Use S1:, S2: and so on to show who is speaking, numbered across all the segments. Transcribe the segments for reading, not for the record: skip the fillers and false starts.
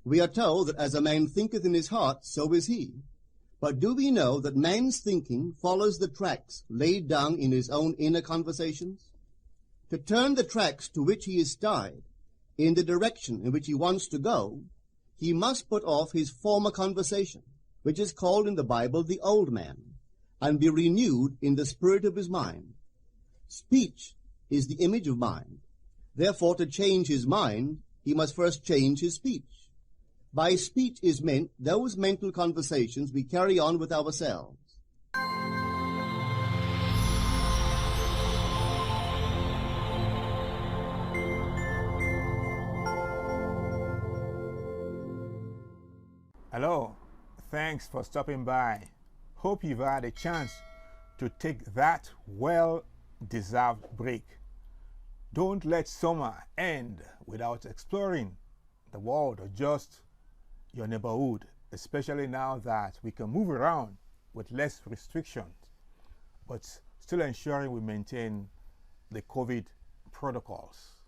S1: We are told that as a man thinketh in his heart, so is he. But do we know that man's thinking follows the tracks laid down in his own inner conversations? To turn the tracks to which he is tied in the direction in which he wants to go, he must put off his former conversation, which is called in the Bible the old man, and be renewed in the spirit of his mind. Speech is the image of mind. Therefore, to change his mind, he must first change his speech. By speech is meant those mental conversations we carry on with ourselves.
S2: Hello, thanks for stopping by. Hope you've had a chance to take that well-deserved break. Don't let summer end without exploring the world or just your neighborhood, especially now that we can move around with less restrictions, but still ensuring we maintain the COVID protocols.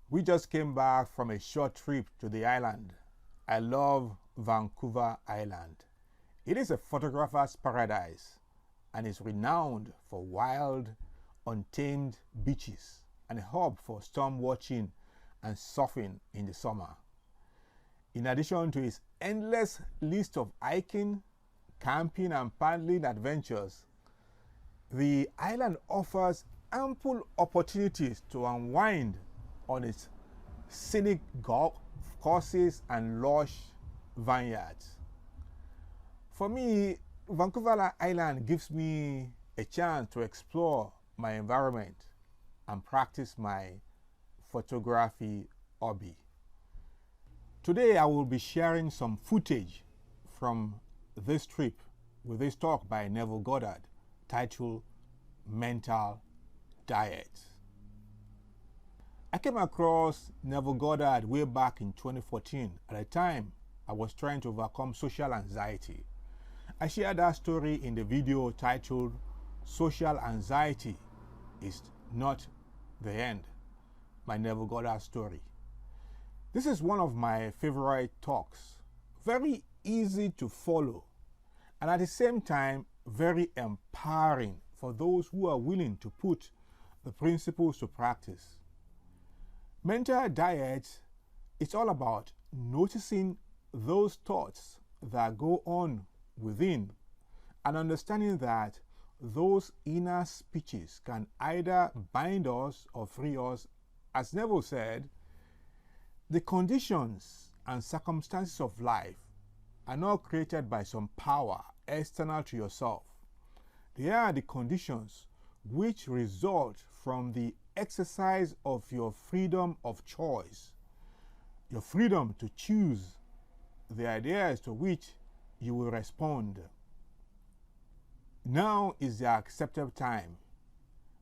S2: We just came back from a short trip to the island. I love Vancouver Island. It is a photographer's paradise and is renowned for wild, untamed beaches and a hub for storm watching and surfing in the summer. In addition to its endless list of hiking, camping, and paddling adventures, the island offers ample opportunities to unwind on its scenic golf courses and lush vineyards. For me, Vancouver Island gives me a chance to explore my environment and practice my photography hobby. Today I will be sharing some footage from this trip with this talk by Neville Goddard titled Mental Diet. I came across Neville Goddard way back in 2014. At the time, I was trying to overcome social anxiety. I shared that story in the video titled Social Anxiety is Not the End, my Neville Goddard story. This is one of my favorite talks, very easy to follow, and at the same time, very empowering for those who are willing to put the principles to practice. Mental diet is all about noticing those thoughts that go on within and understanding that those inner speeches can either bind us or free us. As Neville said, the conditions and circumstances of life are not created by some power external to yourself. They are the conditions which result from the exercise of your freedom of choice, your freedom to choose the ideas to which you will respond. Now is the accepted time.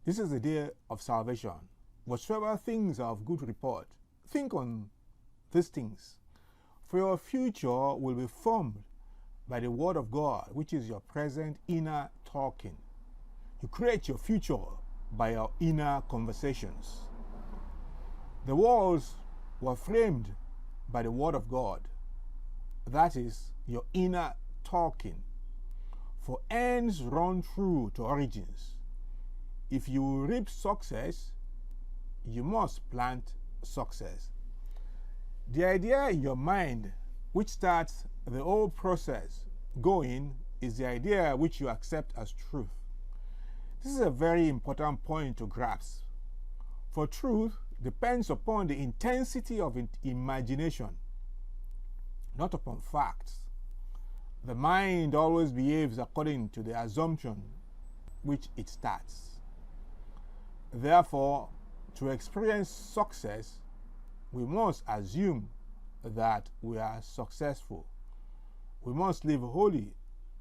S2: This is the day of salvation. Whatsoever things are of good report, think on these things. For your future will be formed by the word of God, which is your present inner talking. You create your future by your inner conversations. The walls were framed by the word of God. That is your inner talking. For ends run through to origins. If you reap success, you must plant success. The idea in your mind which starts the whole process going is the idea which you accept as truth. This is a very important point to grasp. For truth depends upon the intensity of imagination, not upon facts. The mind always behaves according to the assumption which it starts. Therefore, to experience success, we must assume that we are successful. We must live wholly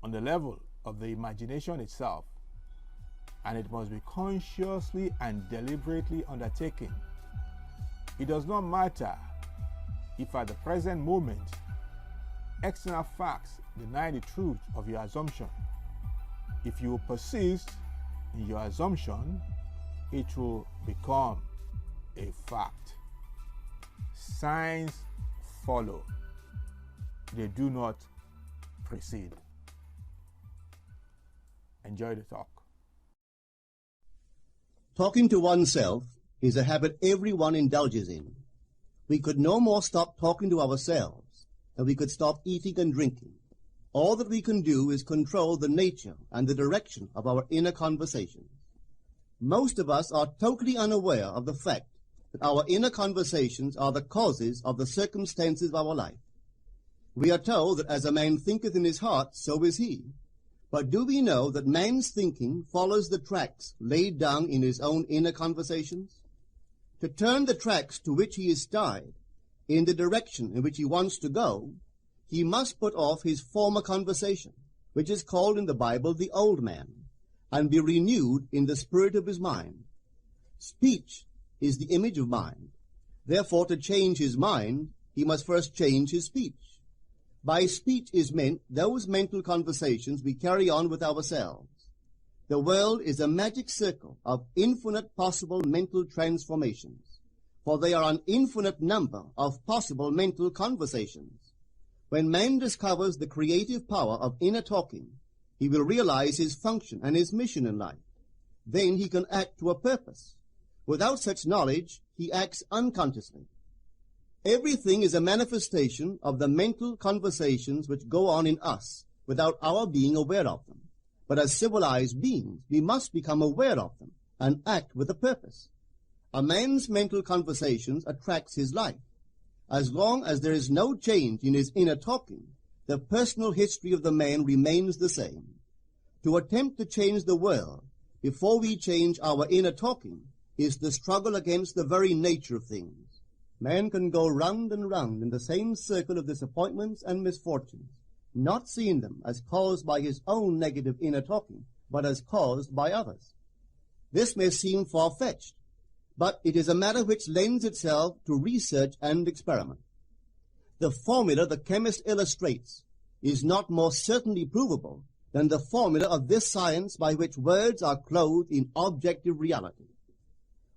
S2: on the level of the imagination itself, and it must be consciously and deliberately undertaken. It does not matter if at the present moment external facts deny the truth of your assumption. If you persist in your assumption, it will become a fact. Signs follow. they do not proceed. Enjoy the talk.
S1: Talking to oneself is a habit everyone indulges in. We could no more stop talking to ourselves than we could stop eating and drinking. All that we can do is control the nature and the direction of our inner conversations. Most of us are totally unaware of the fact that our inner conversations are the causes of the circumstances of our life. We are told that as a man thinketh in his heart, so is he. But do we know that man's thinking follows the tracks laid down in his own inner conversations? To turn the tracks to which he is tied in the direction in which he wants to go, he must put off his former conversation, which is called in the Bible the old man, and be renewed in the spirit of his mind. Speech is the image of mind. Therefore, to change his mind, he must first change his speech. By speech is meant those mental conversations we carry on with ourselves. The world is a magic circle of infinite possible mental transformations, for there are an infinite number of possible mental conversations. When man discovers the creative power of inner talking, he will realize his function and his mission in life. Then he can act to a purpose. Without such knowledge, he acts unconsciously. Everything is a manifestation of the mental conversations which go on in us without our being aware of them. But as civilized beings, we must become aware of them and act with a purpose. A man's mental conversations attracts his life. As long as there is no change in his inner talking, the personal history of the man remains the same. To attempt to change the world before we change our inner talking is the struggle against the very nature of things. Man can go round and round in the same circle of disappointments and misfortunes, not seeing them as caused by his own negative inner talking, but as caused by others. This may seem far-fetched, but it is a matter which lends itself to research and experiment. The formula the chemist illustrates is not more certainly provable than the formula of this science by which words are clothed in objective reality.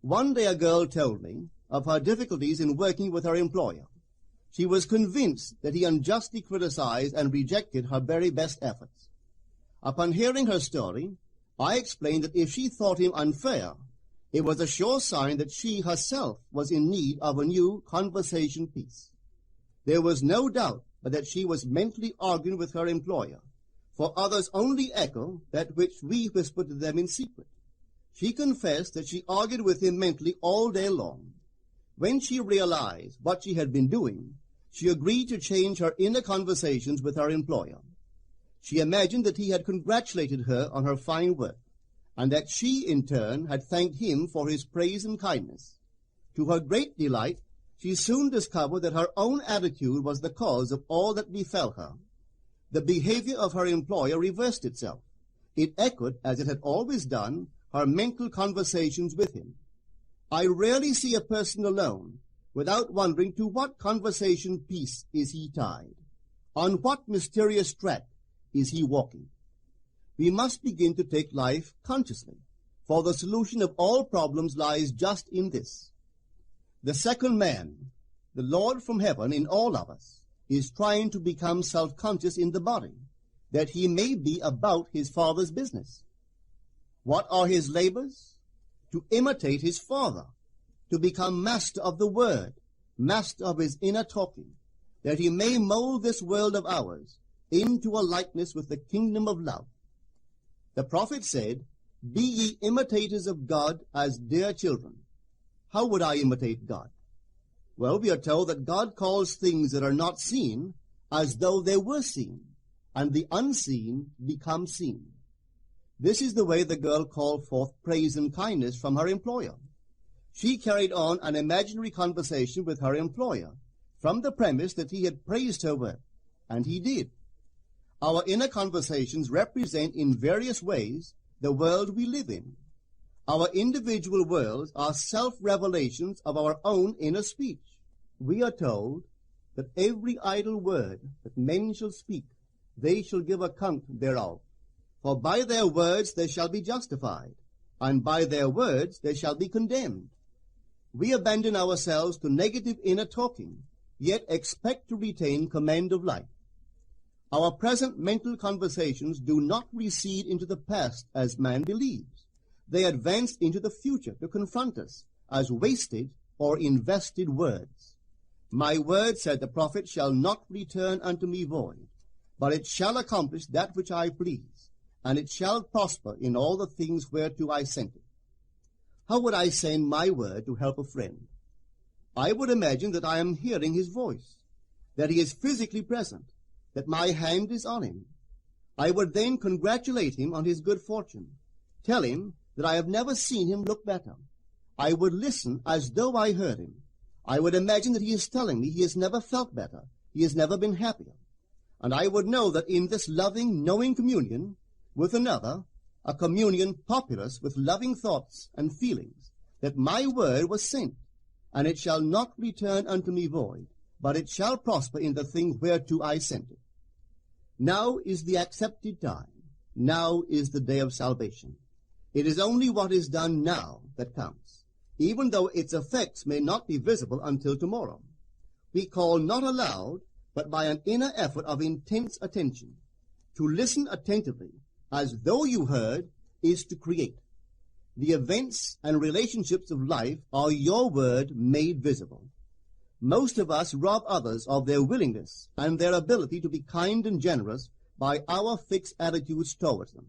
S1: One day a girl told me of her difficulties in working with her employer. She was convinced that he unjustly criticized and rejected her very best efforts. Upon hearing her story, I explained that if she thought him unfair, it was a sure sign that she herself was in need of a new conversation piece. There was no doubt but that she was mentally arguing with her employer, for others only echo that which we whisper to them in secret. She confessed that she argued with him mentally all day long. When she realized what she had been doing, she agreed to change her inner conversations with her employer. She imagined that he had congratulated her on her fine work, and that she, in turn, had thanked him for his praise and kindness. To her great delight, she soon discovered that her own attitude was the cause of all that befell her. The behavior of her employer reversed itself. It echoed, as it had always done, her mental conversations with him. I rarely see a person alone without wondering to what conversation piece is he tied. On what mysterious track is he walking? We must begin to take life consciously, for the solution of all problems lies just in this. The second man, the Lord from heaven in all of us, is trying to become self-conscious in the body, that he may be about his Father's business. What are his labors? To imitate his Father, to become master of the Word, master of his inner talking, that he may mold this world of ours into a likeness with the kingdom of love. The prophet said, "Be ye imitators of God as dear children." How would I imitate God? Well, we are told that God calls things that are not seen as though they were seen, and the unseen become seen. This is the way the girl called forth praise and kindness from her employer. She carried on an imaginary conversation with her employer from the premise that he had praised her work, and he did. Our inner conversations represent in various ways the world we live in. Our individual worlds are self-revelations of our own inner speech. We are told that every idle word that men shall speak, they shall give account thereof. For by their words they shall be justified, and by their words they shall be condemned. We abandon ourselves to negative inner talking, yet expect to retain command of life. Our present mental conversations do not recede into the past as man believes. They advance into the future to confront us as wasted or invested words. My word, said the prophet, shall not return unto me void, but it shall accomplish that which I please, and it shall prosper in all the things whereto I sent it. How would I send my word to help a friend? I would imagine that I am hearing his voice, that he is physically present, that my hand is on him. I would then congratulate him on his good fortune, tell him that I have never seen him look better. I would listen as though I heard him. I would imagine that he is telling me he has never felt better, he has never been happier. And I would know that in this loving, knowing communion with another, a communion populous with loving thoughts and feelings, that my word was sent, and it shall not return unto me void, but it shall prosper in the thing whereto I sent it. Now is the accepted time. Now is the day of salvation. It is only what is done now that counts, even though its effects may not be visible until tomorrow. We call not aloud, but by an inner effort of intense attention. To listen attentively, as though you heard, is to create. The events and relationships of life are your word made visible. Most of us rob others of their willingness and their ability to be kind and generous by our fixed attitudes towards them.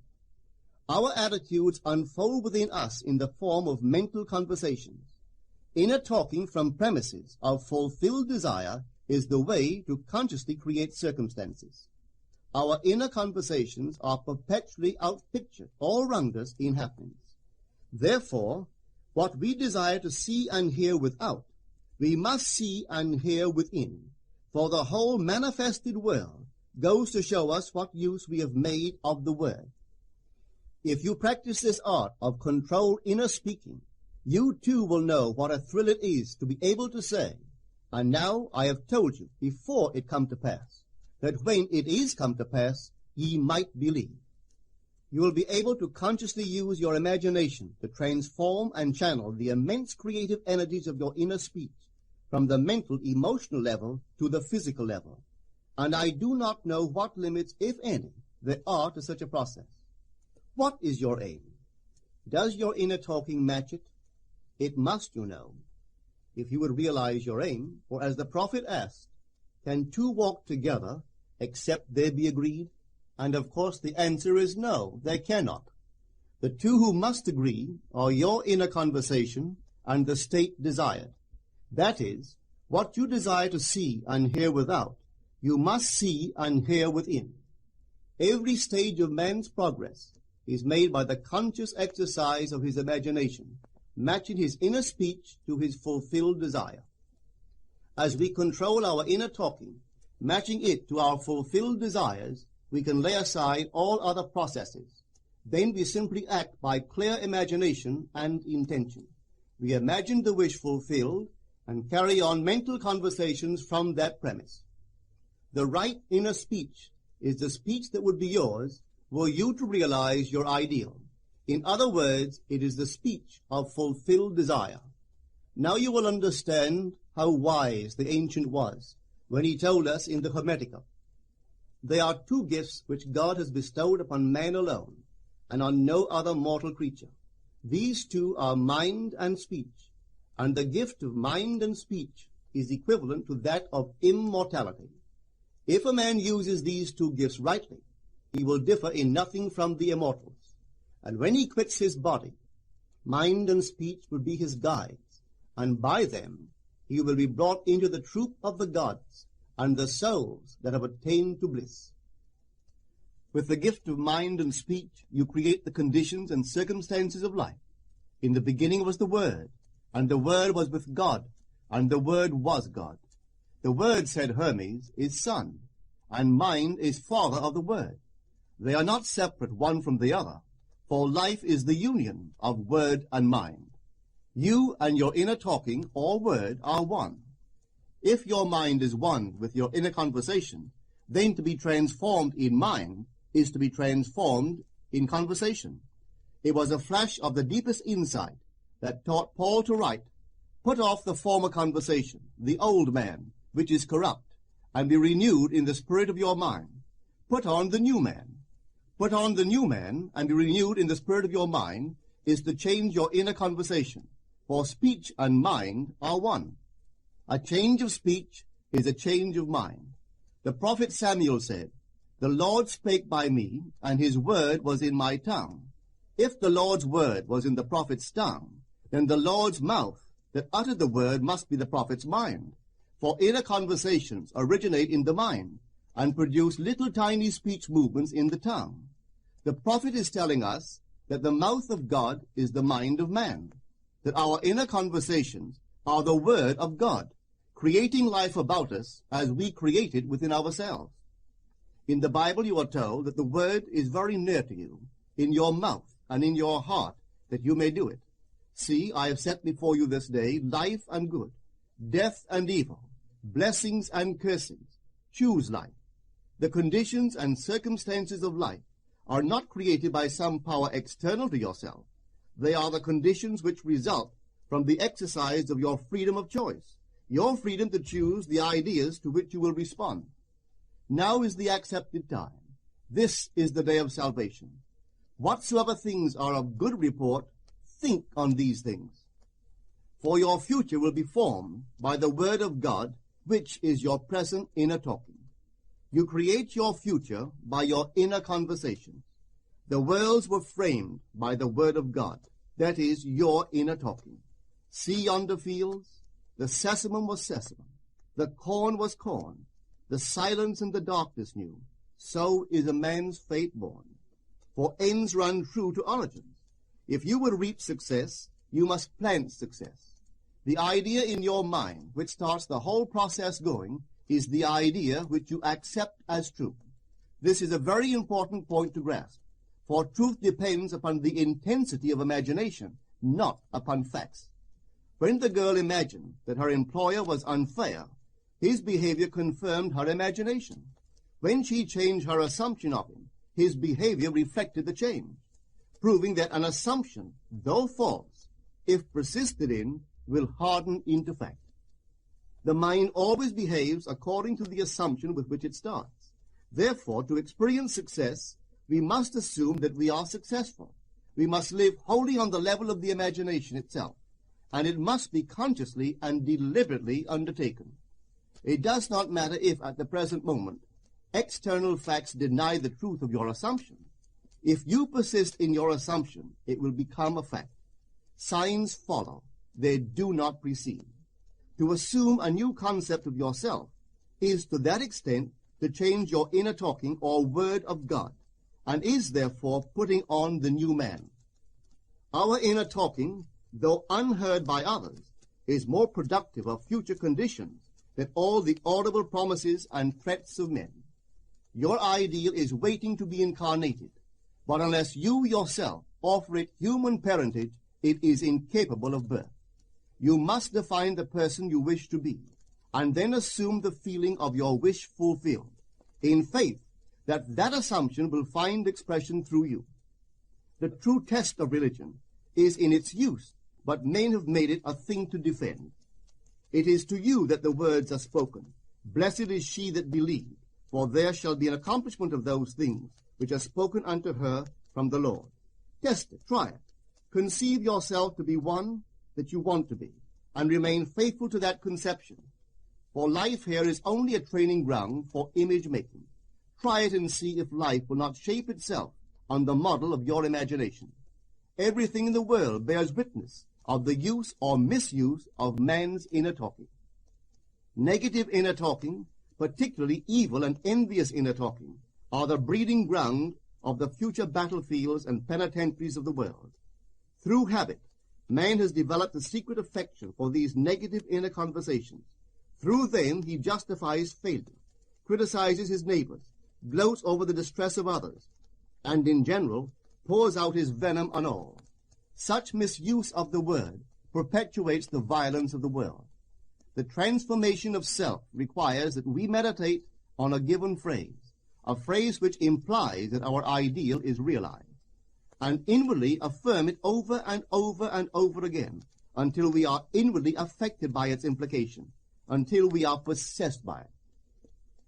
S1: Our attitudes unfold within us in the form of mental conversations. Inner talking from premises of fulfilled desire is the way to consciously create circumstances. Our inner conversations are perpetually outpictured all around us in happenings. Therefore, what we desire to see and hear without, we must see and hear within, for the whole manifested world goes to show us what use we have made of the word. If you practice this art of controlled inner speaking, you too will know what a thrill it is to be able to say, and now I have told you before it come to pass, that when it is come to pass, ye might believe. You will be able to consciously use your imagination to transform and channel the immense creative energies of your inner speech from the mental, emotional level to the physical level. And I do not know what limits, if any, there are to such a process. What is your aim? Does your inner talking match it? It must, you know. If you would realize your aim, for as the prophet asked, can two walk together except they be agreed? And of course the answer is no, they cannot. The two who must agree are your inner conversation and the state desired. That is, what you desire to see and hear without, you must see and hear within. Every stage of man's progress is made by the conscious exercise of his imagination, matching his inner speech to his fulfilled desire. As we control our inner talking, matching it to our fulfilled desires, we can lay aside all other processes. Then we simply act by clear imagination and intention. We imagine the wish fulfilled and carry on mental conversations from that premise. The right inner speech is the speech that would be yours were you to realize your ideal. In other words, it is the speech of fulfilled desire. Now you will understand how wise the ancient was when he told us in the Hermetica, there are two gifts which God has bestowed upon man alone, and on no other mortal creature. These two are mind and speech, and the gift of mind and speech is equivalent to that of immortality. If a man uses these two gifts rightly, he will differ in nothing from the immortals. And when he quits his body, mind and speech will be his guides, and by them he will be brought into the troop of the gods and the souls that have attained to bliss. With the gift of mind and speech, you create the conditions and circumstances of life. In the beginning was the Word, and the Word was with God, and the Word was God. The Word, said Hermes, is Son, and mind is Father of the Word. They are not separate one from the other, for life is the union of word and mind. You and your inner talking or word are one. If your mind is one with your inner conversation, then to be transformed in mind is to be transformed in conversation. It was a flash of the deepest insight that taught Paul to write, put off the former conversation, the old man, which is corrupt, and be renewed in the spirit of your mind. Put on the new man. Put on the new man and be renewed in the spirit of your mind is to change your inner conversation, for speech and mind are one. A change of speech is a change of mind. The prophet Samuel said, "The Lord spake by me, and his word was in my tongue." If the Lord's word was in the prophet's tongue, then the Lord's mouth that uttered the word must be the prophet's mind. For inner conversations originate in the mind and produce little tiny speech movements in the tongue. The prophet is telling us that the mouth of God is the mind of man, that our inner conversations are the word of God, creating life about us as we create it within ourselves. In the Bible you are told that the word is very near to you, in your mouth and in your heart, that you may do it. See, I have set before you this day life and good, death and evil, blessings and cursings. Choose life. The conditions and circumstances of life are not created by some power external to yourself. They are the conditions which result from the exercise of your freedom of choice, your freedom to choose the ideas to which you will respond. Now is the accepted time. This is the day of salvation. Whatsoever things are of good report, think on these things. For your future will be formed by the word of God, which is your present inner talking. You create your future by your inner conversations. The worlds were framed by the word of God, that is, your inner talking. See yonder fields? The sesamum was sesamum, the corn was corn, the silence and the darkness knew. So is a man's fate born. For ends run true to origins. If you would reap success, you must plant success. The idea in your mind, which starts the whole process going, is the idea which you accept as true. This is a very important point to grasp, for truth depends upon the intensity of imagination, not upon facts. When the girl imagined that her employer was unfair, his behavior confirmed her imagination. When she changed her assumption of him, his behavior reflected the change, proving that an assumption, though false, if persisted in, will harden into fact. The mind always behaves according to the assumption with which it starts. Therefore, to experience success, we must assume that we are successful. We must live wholly on the level of the imagination itself, and it must be consciously and deliberately undertaken. It does not matter if, at the present moment, external facts deny the truth of your assumption. If you persist in your assumption, it will become a fact. Signs follow. They do not precede. To assume a new concept of yourself is to that extent to change your inner talking or word of God, and is therefore putting on the new man. Our inner talking, though unheard by others, is more productive of future conditions than all the audible promises and threats of men. Your ideal is waiting to be incarnated, but unless you yourself offer it human parentage, it is incapable of birth. You must define the person you wish to be, and then assume the feeling of your wish fulfilled, in faith that that assumption will find expression through you. The true test of religion is in its use, but men have made it a thing to defend. It is to you that the words are spoken. Blessed is she that believed, for there shall be an accomplishment of those things which are spoken unto her from the Lord. Test it, try it. Conceive yourself to be one that you want to be, and remain faithful to that conception. For life here is only a training ground for image-making. Try it and see if life will not shape itself on the model of your imagination. Everything in the world bears witness of the use or misuse of man's inner talking. Negative inner talking, particularly evil and envious inner talking, are the breeding ground of the future battlefields and penitentiaries of the world. Through habit, man has developed a secret affection for these negative inner conversations. Through them he justifies failure, criticizes his neighbors, gloats over the distress of others, and in general pours out his venom on all. Such misuse of the word perpetuates the violence of the world. The transformation of self requires that we meditate on a given phrase, a phrase which implies that our ideal is realized, and inwardly affirm it over and over and over again until we are inwardly affected by its implication, until we are possessed by it.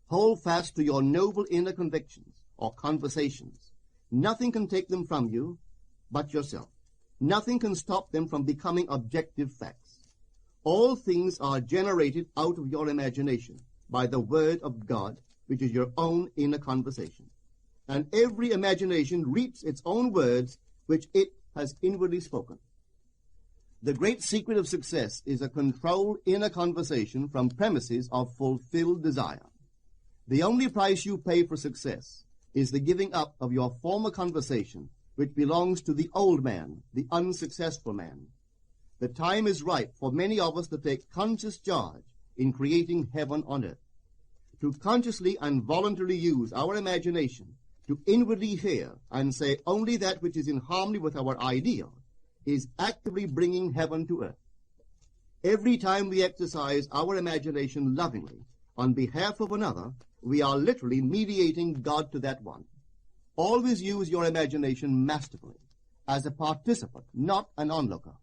S1: Hold fast to your noble inner convictions or conversations. Nothing can take them from you but yourself. Nothing can stop them from becoming objective facts. All things are generated out of your imagination by the Word of God, which is your own inner conversation. And every imagination reaps its own words, which it has inwardly spoken. The great secret of success is a controlled inner conversation from premises of fulfilled desire. The only price you pay for success is the giving up of your former conversation, which belongs to the old man, the unsuccessful man. The time is ripe for many of us to take conscious charge in creating heaven on earth. To consciously and voluntarily use our imagination to inwardly hear and say only that which is in harmony with our ideal is actively bringing heaven to earth. Every time we exercise our imagination lovingly on behalf of another, we are literally mediating God to that one. Always use your imagination masterfully, as a participant, not an onlooker.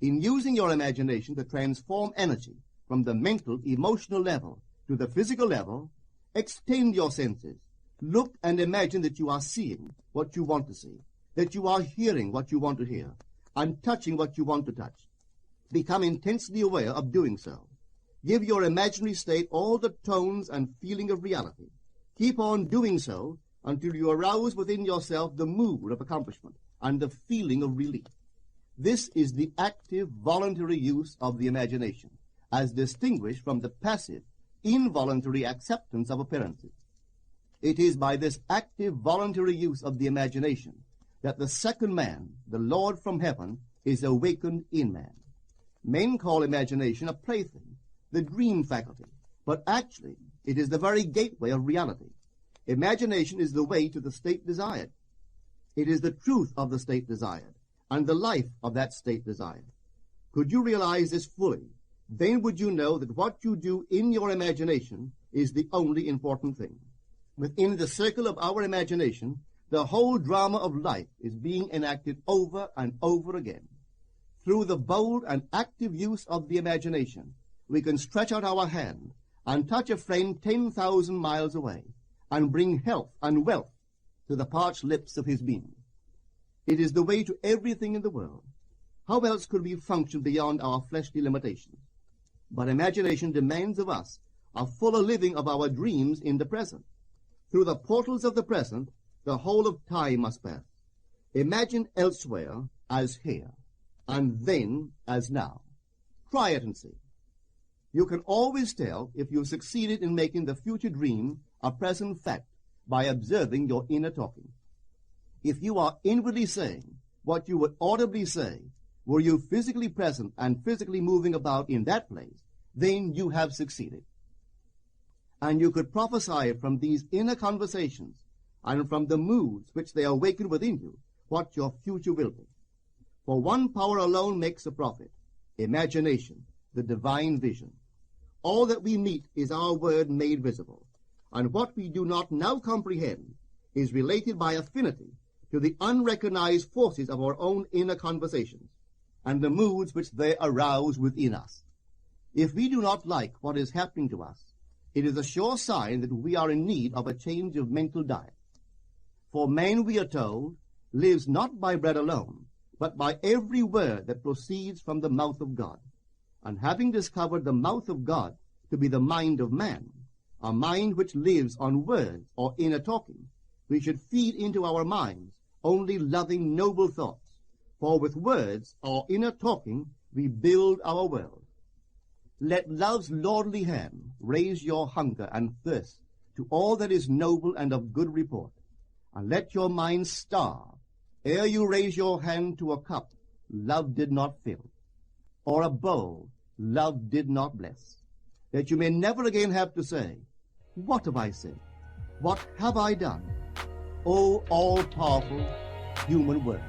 S1: In using your imagination to transform energy from the mental, emotional level to the physical level, extend your senses. Look and imagine that you are seeing what you want to see, that you are hearing what you want to hear, and touching what you want to touch. Become intensely aware of doing so. Give your imaginary state all the tones and feeling of reality. Keep on doing so until you arouse within yourself the mood of accomplishment and the feeling of relief. This is the active, voluntary use of the imagination, as distinguished from the passive, involuntary acceptance of appearances. It is by this active, voluntary use of the imagination that the second man, the Lord from heaven, is awakened in man. Men call imagination a plaything, the dream faculty, but actually it is the very gateway of reality. Imagination is the way to the state desired. It is the truth of the state desired, and the life of that state desired. Could you realize this fully, then would you know that what you do in your imagination is the only important thing. Within the circle of our imagination, the whole drama of life is being enacted over and over again. Through the bold and active use of the imagination, we can stretch out our hand and touch a friend 10,000 miles away and bring health and wealth to the parched lips of his being. It is the way to everything in the world. How else could we function beyond our fleshly limitations? But imagination demands of us a fuller living of our dreams in the present. Through the portals of the present, the whole of time must pass. Imagine elsewhere as here, and then as now. Try it and see. You can always tell if you've succeeded in making the future dream a present fact by observing your inner talking. If you are inwardly saying what you would audibly say, were you physically present and physically moving about in that place, then you have succeeded. And you could prophesy from these inner conversations and from the moods which they awaken within you what your future will be. For one power alone makes a prophet, imagination, the divine vision. All that we meet is our word made visible, and what we do not now comprehend is related by affinity to the unrecognized forces of our own inner conversations and the moods which they arouse within us. If we do not like what is happening to us, it is a sure sign that we are in need of a change of mental diet. For man, we are told, lives not by bread alone, but by every word that proceeds from the mouth of God. And having discovered the mouth of God to be the mind of man, a mind which lives on words or inner talking, we should feed into our minds only loving, noble thoughts. For with words or inner talking we build our world. Let love's lordly hand raise your hunger and thirst to all that is noble and of good report, and let your mind starve ere you raise your hand to a cup love did not fill, or a bowl love did not bless, that you may never again have to say, what have I said? What have I done? O all-powerful human word.